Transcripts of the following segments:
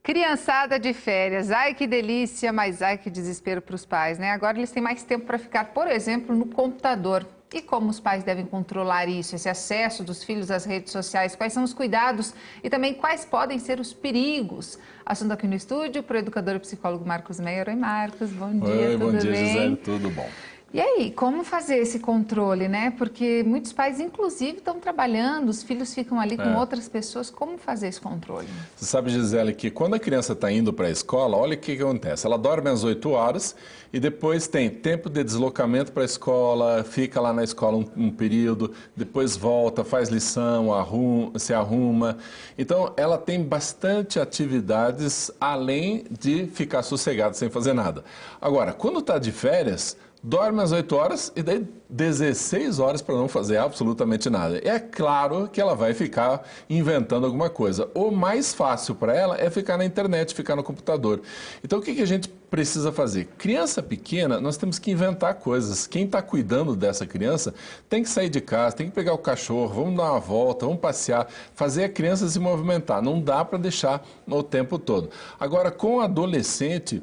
Criançada de férias, ai que delícia, mas ai que desespero para os pais, né? Agora eles têm mais tempo para ficar, por exemplo, no computador. E como os pais devem controlar isso, esse acesso dos filhos às redes sociais? Quais são os cuidados e também quais podem ser os perigos? Assunto aqui no estúdio para o educador e psicólogo Marcos Meyer. Oi, Marcos, bom dia, Oi, bom dia, bem? Gisele, tudo bom? E aí, como fazer esse controle, né? Porque muitos pais, inclusive, estão trabalhando, os filhos ficam ali com outras pessoas. Como fazer esse controle? Você sabe, Gisele, que quando a criança está indo para a escola, olha o que acontece. Ela dorme às 8 horas e depois tem tempo de deslocamento para a escola, fica lá na escola um período, depois volta, faz lição, se arruma. Então, ela tem bastante atividades além de ficar sossegada sem fazer nada. Agora, quando está de férias, dorme às 8 horas e daí 16 horas para não fazer absolutamente nada. É claro que ela vai ficar inventando alguma coisa. O mais fácil para ela é ficar na internet, ficar no computador. Então o que a gente precisa fazer? Criança pequena, nós temos que inventar coisas. Quem está cuidando dessa criança tem que sair de casa, tem que pegar o cachorro, vamos dar uma volta, vamos passear, fazer a criança se movimentar. Não dá para deixar o tempo todo. Agora, com o adolescente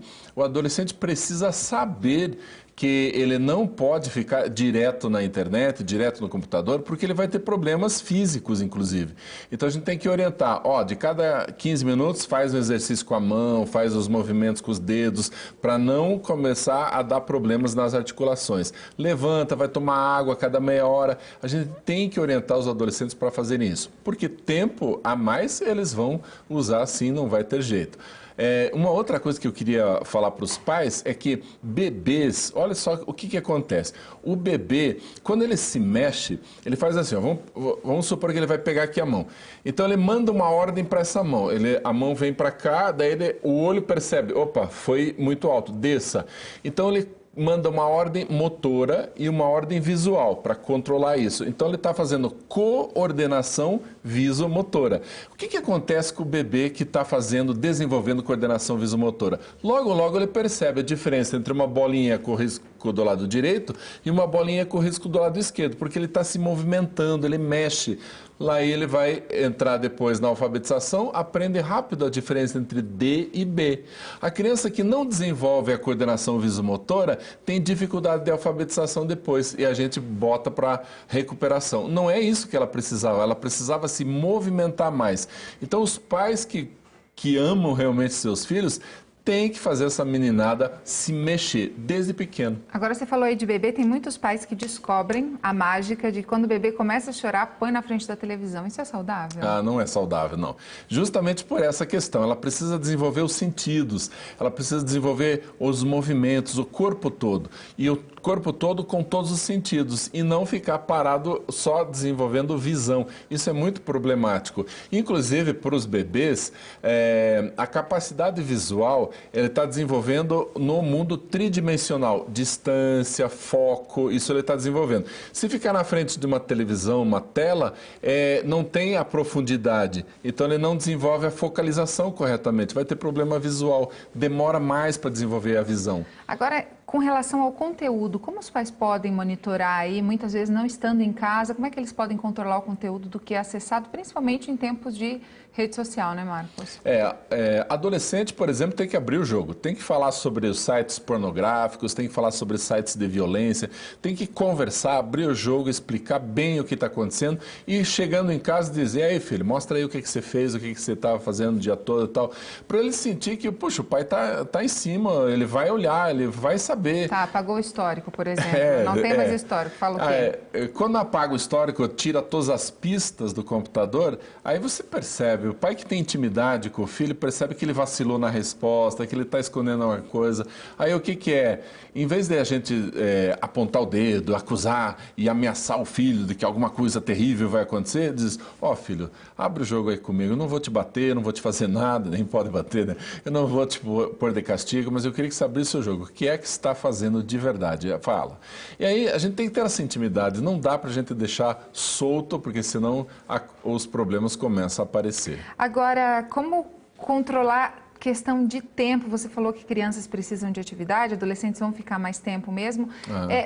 precisa saber que ele não pode ficar direto na internet, direto no computador, porque ele vai ter problemas físicos, inclusive. Então a gente tem que orientar, de cada 15 minutos faz um exercício com a mão, faz os movimentos com os dedos, para não começar a dar problemas nas articulações. Levanta, vai tomar água a cada meia hora. A gente tem que orientar os adolescentes para fazerem isso, porque tempo a mais eles vão usar sim, não vai ter jeito. Uma outra coisa que eu queria falar para os pais é que bebês, olha só o que acontece. O bebê, quando ele se mexe, ele faz assim, vamos supor que ele vai pegar aqui a mão. Então ele manda uma ordem para essa mão, a mão vem para cá, daí o olho percebe, opa, foi muito alto, desça. Então ele manda uma ordem motora e uma ordem visual para controlar isso. Então ele está fazendo coordenação visomotora. O que acontece com o bebê que está desenvolvendo coordenação visomotora? Logo ele percebe a diferença entre uma bolinha com risco do lado direito e uma bolinha com risco do lado esquerdo, porque ele está se movimentando, ele mexe. Lá ele vai entrar depois na alfabetização, aprende rápido a diferença entre D e B. A criança que não desenvolve a coordenação visomotora tem dificuldade de alfabetização depois e a gente bota para recuperação. Não é isso que ela precisava se movimentar mais. Então os pais que amam realmente seus filhos tem que fazer essa meninada se mexer desde pequeno. Agora você falou aí de bebê, tem muitos pais que descobrem a mágica de quando o bebê começa a chorar, põe na frente da televisão. Isso é saudável? Não é saudável, não. Justamente por essa questão, ela precisa desenvolver os sentidos, ela precisa desenvolver os movimentos, o corpo todo. E o corpo todo com todos os sentidos e não ficar parado só desenvolvendo visão. Isso é muito problemático. Inclusive, para os bebês, a capacidade visual ele está desenvolvendo no mundo tridimensional, distância, foco, isso ele está desenvolvendo. Se ficar na frente de uma televisão, uma tela, não tem a profundidade, então ele não desenvolve a focalização corretamente, vai ter problema visual, demora mais para desenvolver a visão. Agora, com relação ao conteúdo, como os pais podem monitorar aí, muitas vezes não estando em casa, como é que eles podem controlar o conteúdo do que é acessado, principalmente em tempos de rede social, né, Marcos? Adolescente, por exemplo, tem que abrir o jogo, tem que falar sobre os sites pornográficos, tem que falar sobre sites de violência, tem que conversar, abrir o jogo, explicar bem o que está acontecendo e chegando em casa dizer, aí filho, mostra aí o que você fez, o que você estava fazendo o dia todo e tal, para ele sentir que, puxa, o pai tá em cima, ele vai olhar, ele vai saber. Tá, apagou o histórico, por exemplo, não tem mais histórico, fala o quê? Quando apaga o histórico, tira todas as pistas do computador, aí você percebe, o pai que tem intimidade com o filho percebe que ele vacilou na resposta, que ele está escondendo alguma coisa. Aí o que é? Em vez de a gente apontar o dedo, acusar e ameaçar o filho de que alguma coisa terrível vai acontecer, diz, filho, abre o jogo aí comigo, eu não vou te bater, não vou te fazer nada, nem pode bater, né? Eu não vou te pôr de castigo, mas eu queria que você abrisse o jogo. O que é que você está fazendo de verdade? Fala. E aí a gente tem que ter essa intimidade, não dá para a gente deixar solto, porque senão os problemas começam a aparecer. Agora, como controlar questão de tempo, você falou que crianças precisam de atividade, adolescentes vão ficar mais tempo mesmo,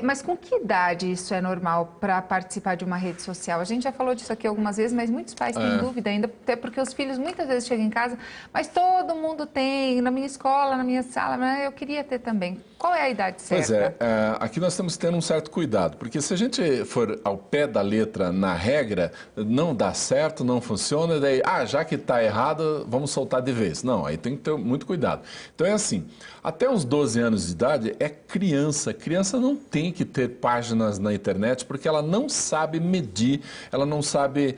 mas com que idade isso é normal para participar de uma rede social? A gente já falou disso aqui algumas vezes, mas muitos pais têm dúvida ainda, até porque os filhos muitas vezes chegam em casa, mas todo mundo tem, na minha escola, na minha sala, mas eu queria ter também. Qual é a idade certa? Pois é, aqui nós temos que ter um certo cuidado, porque se a gente for ao pé da letra na regra, não dá certo, não funciona, daí, já que está errado, vamos soltar de vez. Não, aí tem que ter muito cuidado. Então é assim, até uns 12 anos de idade é criança. Criança não tem que ter páginas na internet porque ela não sabe medir, ela não sabe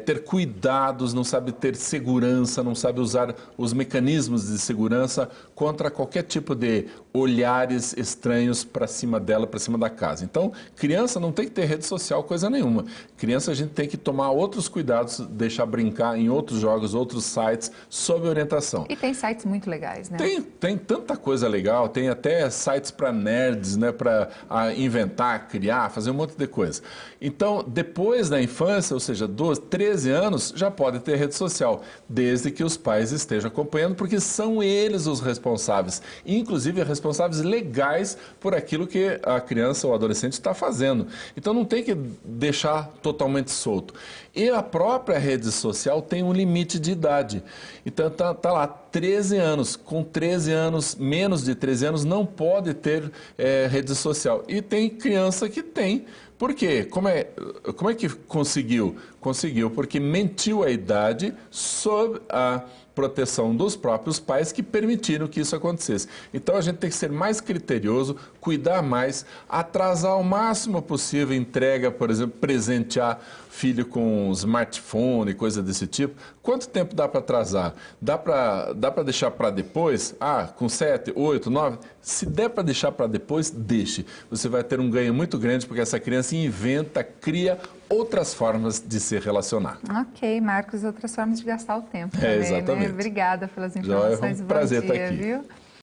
ter cuidados, não sabe ter segurança, não sabe usar os mecanismos de segurança contra qualquer tipo de olhares estranhos para cima dela, para cima da casa. Então, criança não tem que ter rede social, coisa nenhuma. Criança a gente tem que tomar outros cuidados, deixar brincar em outros jogos, outros sites, sob orientação. E tem sites muito legais, né? Tem tanta coisa legal, tem até sites para nerds, né, para inventar, criar, fazer um monte de coisa. Então, depois da infância, ou seja, 12, 13 anos, já pode ter rede social, desde que os pais estejam acompanhando, porque são eles os responsáveis, inclusive responsáveis legais por aquilo que a criança ou adolescente está fazendo. Então, não tem que deixar totalmente solto. E a própria rede social tem um limite de idade. Então, tá lá, 13 anos. Com 13 anos, menos de 13 anos, não pode ter rede social. E tem criança que tem. Por quê? Como é que conseguiu? Conseguiu porque mentiu a idade sob a proteção dos próprios pais que permitiram que isso acontecesse. Então a gente tem que ser mais criterioso, cuidar mais, atrasar o máximo possível a entrega, por exemplo, presentear filho com smartphone, coisa desse tipo. Quanto tempo dá para atrasar? Dá para deixar para depois? Com 7, 8, 9? Se der para deixar para depois, deixe. Você vai ter um ganho muito grande porque essa criança inventa, cria outras formas de se relacionar. Ok, Marcos, outras formas de gastar o tempo também, exatamente. né? Obrigada pelas informações. É um prazer estar aqui. Viu?